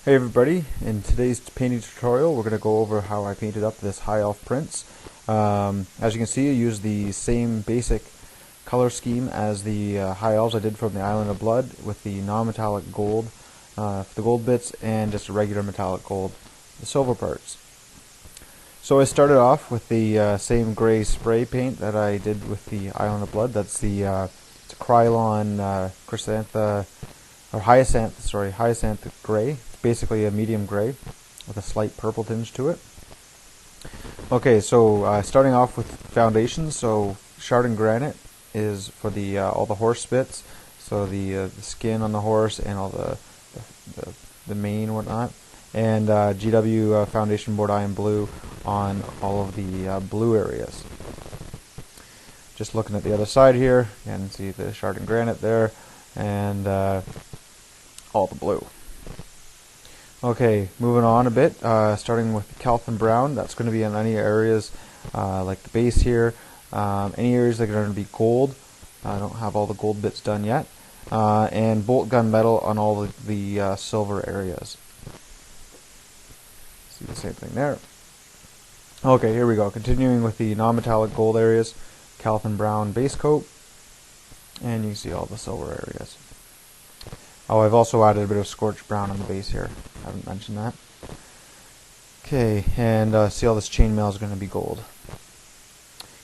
Hey everybody, in today's painting tutorial we're going to go over how I painted up this High Elf Prince. As you can see, I used the same basic color scheme as the High Elves I did from the Island of Blood, with the non-metallic gold for the gold bits and just a regular metallic gold for the silver parts. So I started off with the same gray spray paint that I did with the Island of Blood. That's the it's a Krylon Hyacinth gray. It's basically a medium gray with a slight purple tinge to it. Okay, so starting off with foundations. So shard and granite is for the all the horse bits. So the skin on the horse and all the mane and whatnot. And GW foundation board iron blue on all of the blue areas. Just looking at the other side here, you can see the shard and granite there, and all the blue. Okay, moving on a bit, starting with Calvin Brown. That's going to be in any areas like the base here. Any areas that are going to be gold. I don't have all the gold bits done yet. And bolt gun metal on all the silver areas. See the same thing there. Okay, here we go. Continuing with the non-metallic gold areas, Calvin Brown base coat, and you can see all the silver areas. Oh, I've also added a bit of scorched brown on the base here. I haven't mentioned that. Okay, and see all this chainmail is going to be gold.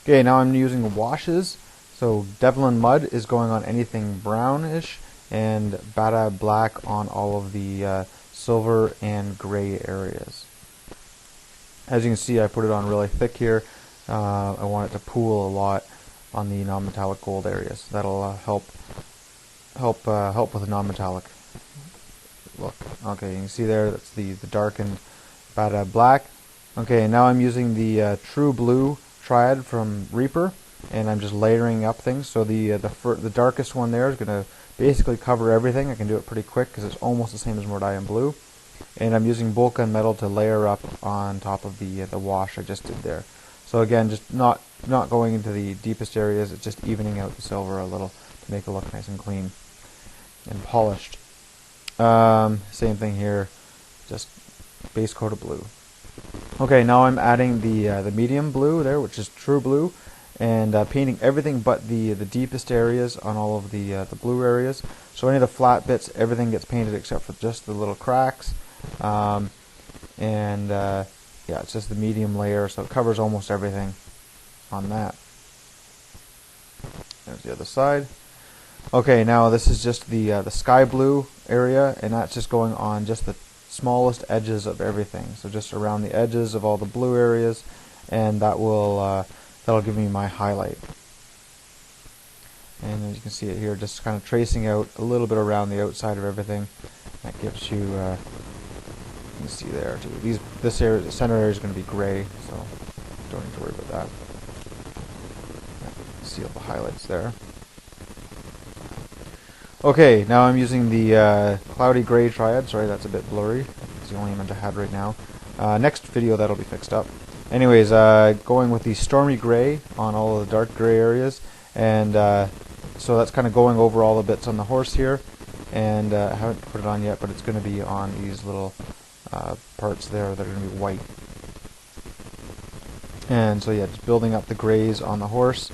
Okay, now I'm using washes. So Devlin Mud is going on anything brownish, and Bada Black on all of the silver and gray areas. As you can see, I put it on really thick here. I want it to pool a lot on the non-metallic gold areas. That'll help with the non-metallic look. Okay, you can see there, that's the darkened Bada Black. Okay, now I'm using the True Blue Triad from Reaper, and I'm just layering up things. So the darkest one there is going to basically cover everything. I can do it pretty quick because it's almost the same as Mordian Blue. And I'm using bolt gun metal to layer up on top of the wash I just did there. So again, just not going into the deepest areas. It's just evening out the silver a little to make it look nice and clean and polished. Same thing here, just base coat of blue. Okay, now I'm adding the medium blue there, which is True Blue, and painting everything but the deepest areas on all of the blue areas. So any of the flat bits, everything gets painted except for just the little cracks. Yeah, it's just the medium layer, so it covers almost everything on that. There's the other side. Okay, now this is just the sky blue area, and that's just going on just the smallest edges of everything. So just around the edges of all the blue areas, and that'll give me my highlight. And as you can see it here, just kind of tracing out a little bit around the outside of everything. That gives you, you can see there too. This area, the center area is going to be gray, so don't need to worry about that. See all the highlights there. Okay, now I'm using the cloudy gray triad. Sorry, that's a bit blurry. It's the only image I had right now. Next video that'll be fixed up. Anyways, going with the stormy gray on all of the dark gray areas, and so that's kind of going over all the bits on the horse here, and I haven't put it on yet, but it's going to be on these little parts there that are going to be white. And so yeah, just building up the grays on the horse.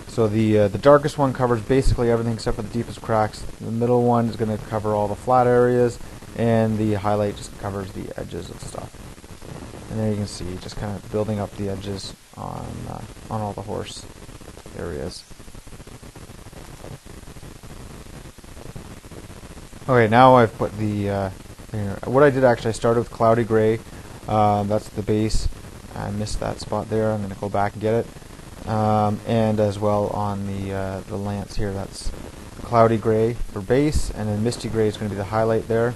So the darkest one covers basically everything except for the deepest cracks. The middle one is going to cover all the flat areas, and the highlight just covers the edges of stuff. And there you can see, just kind of building up the edges on all the horse areas. Okay, now I've put the what I did actually, I started with cloudy gray. That's the base. I missed that spot there. I'm going to go back and get it. And as well on the lance here, that's cloudy gray for base, and then misty gray is going to be the highlight there.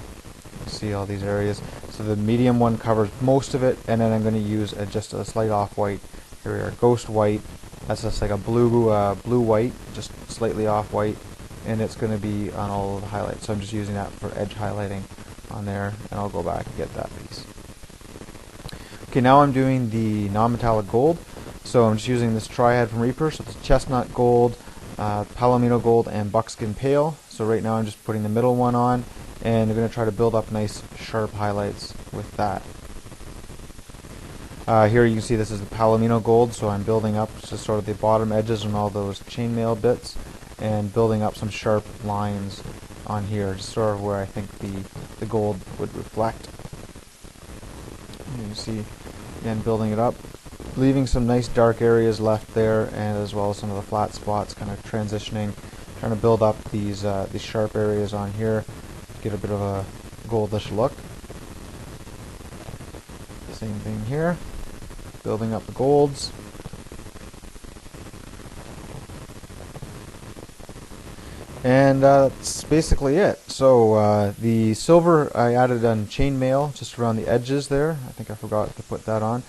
You see all these areas. So the medium one covers most of it, and then I'm going to use just a slight off-white. Here we are, ghost white. That's just like a blue-white, just slightly off-white, and it's going to be on all of the highlights. So I'm just using that for edge highlighting on there, and I'll go back and get that piece. Okay, now I'm doing the non-metallic gold. So I'm just using this triad from Reaper. So it's chestnut gold, palomino gold, and buckskin pale. So right now I'm just putting the middle one on, and I'm going to try to build up nice sharp highlights with that. Here you can see this is the Palomino gold, so I'm building up just sort of the bottom edges and all those chainmail bits, and building up some sharp lines on here, just sort of where I think the gold would reflect. And you can see, again, building it up, leaving some nice dark areas left there, and as well as some of the flat spots, kind of transitioning, trying to build up these sharp areas on here, get a bit of a goldish look. Same thing here, building up the golds. And that's basically it. So the silver I added on chainmail just around the edges there. I think I forgot to put that on.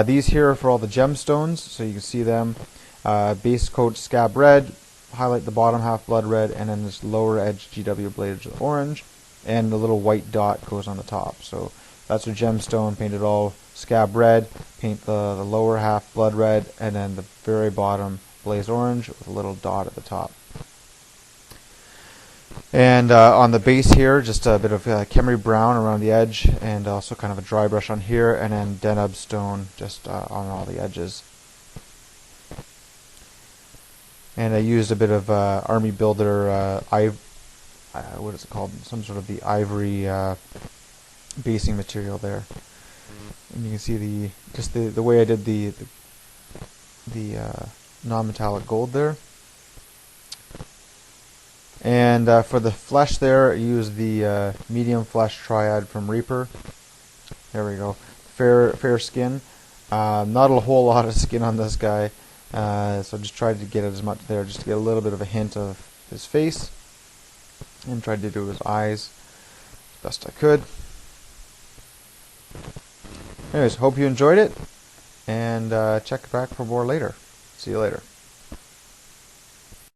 These here are for all the gemstones, so you can see them. Base coat scab red, highlight the bottom half blood red, and then this lower edge GW blade orange, and the little white dot goes on the top. So that's your gemstone, painted all scab red, paint the lower half blood red, and then the very bottom blaze orange with a little dot at the top. And on the base here, just a bit of Khemri brown around the edge, and also kind of a dry brush on here, and then Deneb stone just on all the edges. And I used a bit of Army Builder, what is it called? Some sort of the ivory basing material there. And you can see the way I did the non-metallic gold there. And for the flesh there, I used the medium flesh triad from Reaper. There we go. Fair skin. Not a whole lot of skin on this guy, so I just tried to get as much there, just to get a little bit of a hint of his face, and tried to do his eyes as best I could. Anyways, hope you enjoyed it, and check back for more later. See you later.